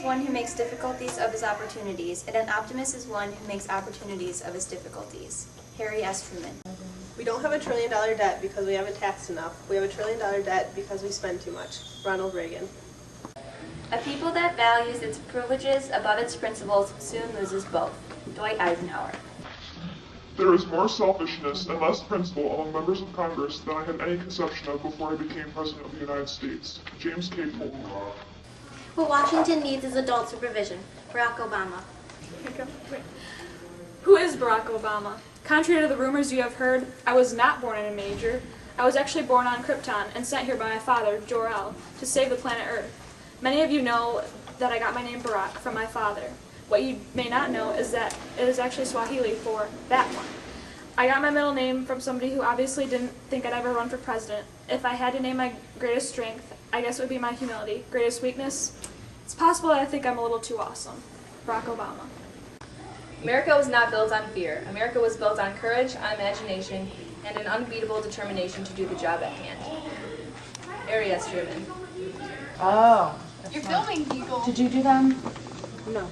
is one who makes difficulties of his opportunities, and an optimist is one who makes opportunities of his difficulties. Harry S. Truman. We don't have $1 trillion debt because we haven't taxed enough. We have $1 trillion debt because we spend too much. Ronald Reagan. A people that values its privileges above its principles soon loses both. Dwight Eisenhower. There is more selfishness and less principle among members of Congress than I had any conception of before I became President of the United States. James K. Polk. What Washington needs is adult supervision. Barack Obama. Who is Barack Obama? Contrary to the rumors you have heard, I was not born in a major. I was actually born on Krypton and sent here by my father, Jor-El, to save the planet Earth. Many of you know that I got my name Barack from my father. What you may not know is that it is actually Swahili for that one. I got my middle name from somebody who obviously didn't think I'd ever run for president. If I had to name my greatest strength, I guess it would be my humility. Greatest weakness? It's possible that I think I'm a little too awesome. Barack Obama. America was not built on fear. America was built on courage, on imagination, and an unbeatable determination to do the job at hand. Harry S. Truman. Oh. You're filming, Eagle. Did you do them? No.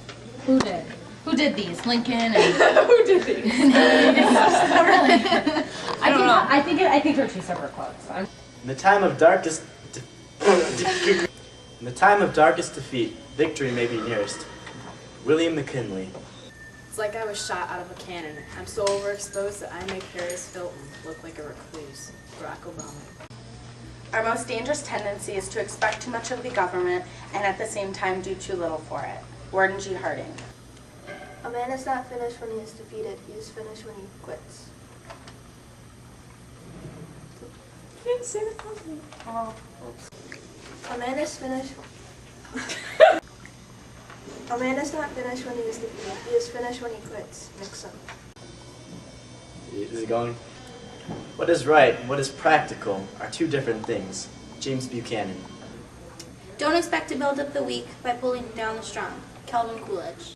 Who did? Who did these? Lincoln and Who did these? I think they're two separate quotes. In the time of darkest defeat, victory may be nearest. William McKinley. It's like I was shot out of a cannon. I'm so overexposed that I make Paris Hilton look like a recluse. Barack Obama. Our most dangerous tendency is to expect too much of the government and at the same time do too little for it. Warden G. Harding. A man is not finished when he is defeated. He is finished when he quits. You didn't say the name. Oh, oops. A man is finished. A man is not finished when he is defeated. He is finished when he quits. Nixon. Is it going? What is right and what is practical are two different things. James Buchanan. Don't expect to build up the weak by pulling down the strong. Calvin Coolidge.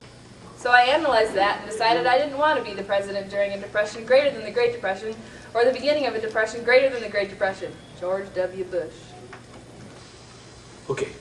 So I analyzed that and decided I didn't want to be the president during a depression greater than the Great Depression, or the beginning of a depression greater than the Great Depression. George W. Bush. Okay,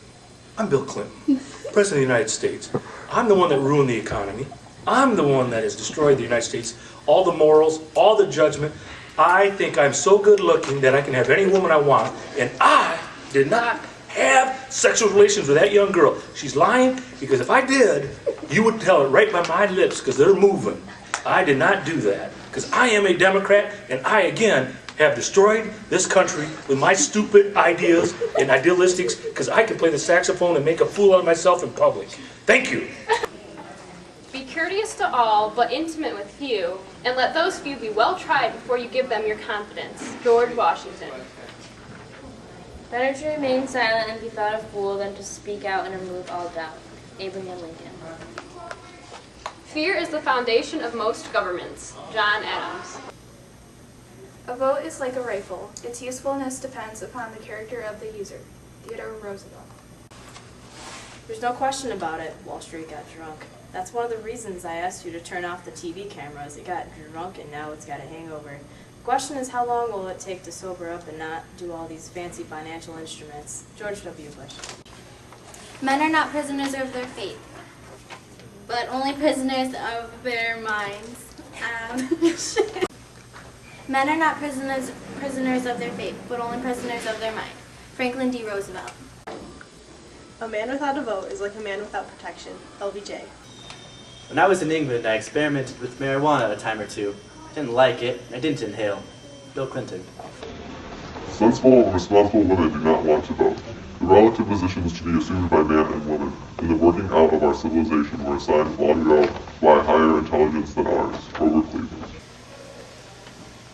I'm Bill Clinton, President of the United States. I'm the one that ruined the economy. I'm the one that has destroyed the United States. All the morals, all the judgment. I think I'm so good looking that I can have any woman I want, and I did not have sexual relations with that young girl. She's lying, because if I did, you would tell it right by my lips, because they're moving. I did not do that, because I am a Democrat, and I, again, have destroyed this country with my stupid ideas and idealistics, because I can play the saxophone and make a fool out of myself in public. Thank you. Be courteous to all, but intimate with few, and let those few be well tried before you give them your confidence. George Washington. Better to remain silent and be thought a fool than to speak out and remove all doubt. Abraham Lincoln. Fear is the foundation of most governments. John Adams. A vote is like a rifle. Its usefulness depends upon the character of the user. Theodore Roosevelt. There's no question about it. Wall Street got drunk. That's one of the reasons I asked you to turn off the TV cameras. It got drunk and now it's got a hangover. The question is, how long will it take to sober up and not do all these fancy financial instruments? George W. Bush. Men are not prisoners of their fate, but only prisoners of their minds. Men are not prisoners of their fate, but only prisoners of their mind. Franklin D. Roosevelt. A man without a vote is like a man without protection. LBJ. When I was in England, I experimented with marijuana a time or two. I didn't like it. I didn't inhale. Bill Clinton. Sensible and responsible women do not want to vote. The relative positions to be assumed by man and woman in the working out of our civilization were assigned long ago by a higher intelligence than ours. Grover Cleveland.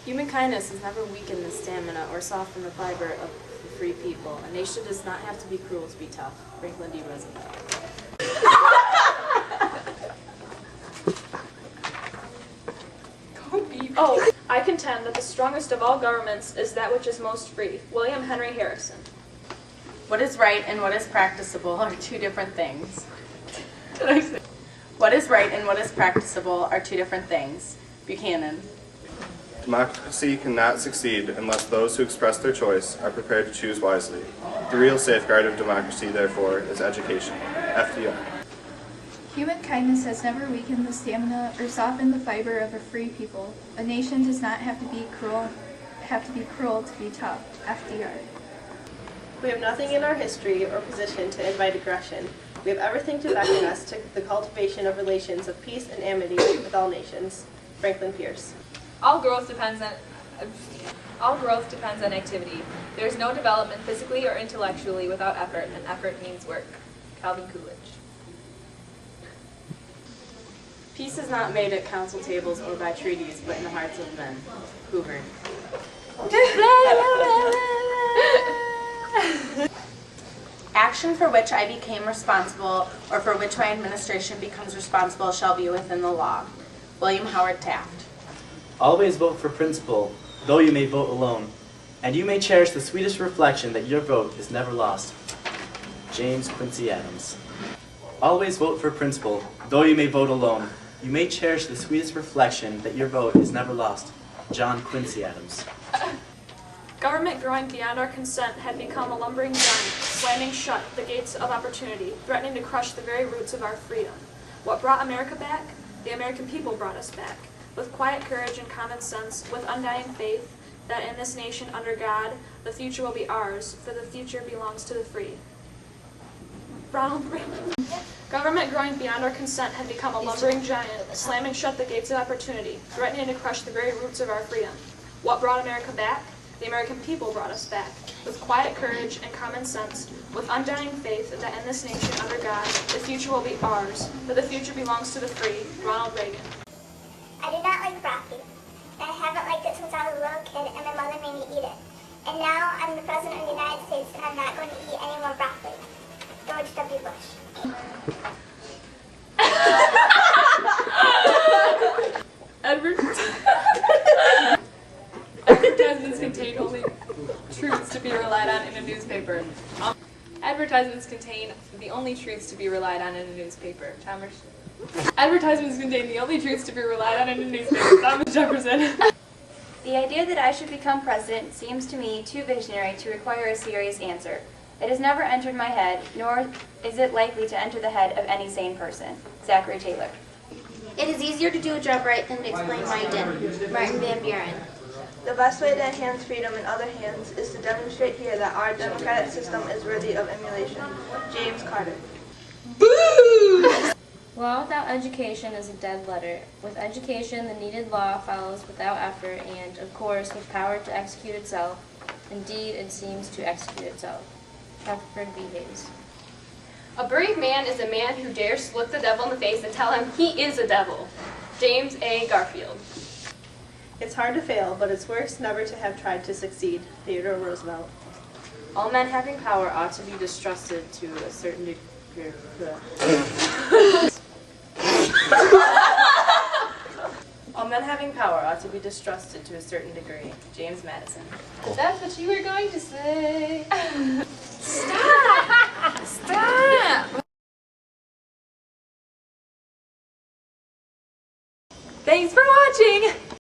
Human kindness has never weakened the stamina or softened the fiber of free people. A nation does not have to be cruel to be tough. Franklin D. Roosevelt. Oh, I contend that the strongest of all governments is that which is most free. William Henry Harrison. What is right and what is practicable are two different things. What is right and what is practicable are two different things. Buchanan. Democracy cannot succeed unless those who express their choice are prepared to choose wisely. The real safeguard of democracy, therefore, is education. FDR. Human kindness has never weakened the stamina or softened the fiber of a free people. A nation does not have to be cruel to be tough. FDR. We have nothing in our history or position to invite aggression. We have everything to beckon us to the cultivation of relations of peace and amity with all nations. Franklin Pierce. All growth depends on activity. There is no development physically or intellectually without effort, and effort means work. Calvin Coolidge. Peace is not made at council tables or by treaties, but in the hearts of men. Hoover. Action for which I became responsible or for which my administration becomes responsible shall be within the law. William Howard Taft. Always vote for principle, though you may vote alone, and you may cherish the sweetest reflection that your vote is never lost. James Quincy Adams. Always vote for principle, though you may vote alone. You may cherish the sweetest reflection that your vote is never lost. John Quincy Adams. Government growing beyond our consent had become a lumbering giant, slamming shut the gates of opportunity, threatening to crush the very roots of our freedom. What brought America back? The American people brought us back. With quiet courage and common sense, with undying faith that in this nation under God, the future will be ours, for the future belongs to the free. Ronald Reagan. Government growing beyond our consent had become a lumbering giant, slamming shut the gates of opportunity, threatening to crush the very roots of our freedom. What brought America back? The American people brought us back. With quiet courage and common sense, with undying faith that in this nation under God, the future will be ours, for the future belongs to the free. Ronald Reagan. I did not like broccoli. I haven't liked it since I was a little kid and my mother made me eat it. And now I'm the President of the United States and I'm not going to eat any more broccoli. George W. Bush. Advertisements contain only truths to be relied on in a newspaper. Advertisements contain the only truths to be relied on in a newspaper. Advertisements contain the only truths to be relied on in a newspaper. Thomas Jefferson. The idea that I should become president seems to me too visionary to require a serious answer. It has never entered my head, nor is it likely to enter the head of any sane person. Zachary Taylor. It is easier to do a job right than to explain why you didn't. Martin Van Buren. The best way to enhance freedom in other hands is to demonstrate here that our democratic system is worthy of emulation. James Carter. Law without education is a dead letter. With education, the needed law follows without effort and, of course, with power to execute itself. Indeed, it seems to execute itself. Rutherford B. Hayes. A brave man is a man who dares to look the devil in the face and tell him he is a devil. James A. Garfield. It's hard to fail, but it's worse never to have tried to succeed. Theodore Roosevelt. All men having power ought to be distrusted to a certain degree. All men having power ought to be distrusted to a certain degree. James Madison. That's what you were going to say. Stop! Stop! Thanks for watching!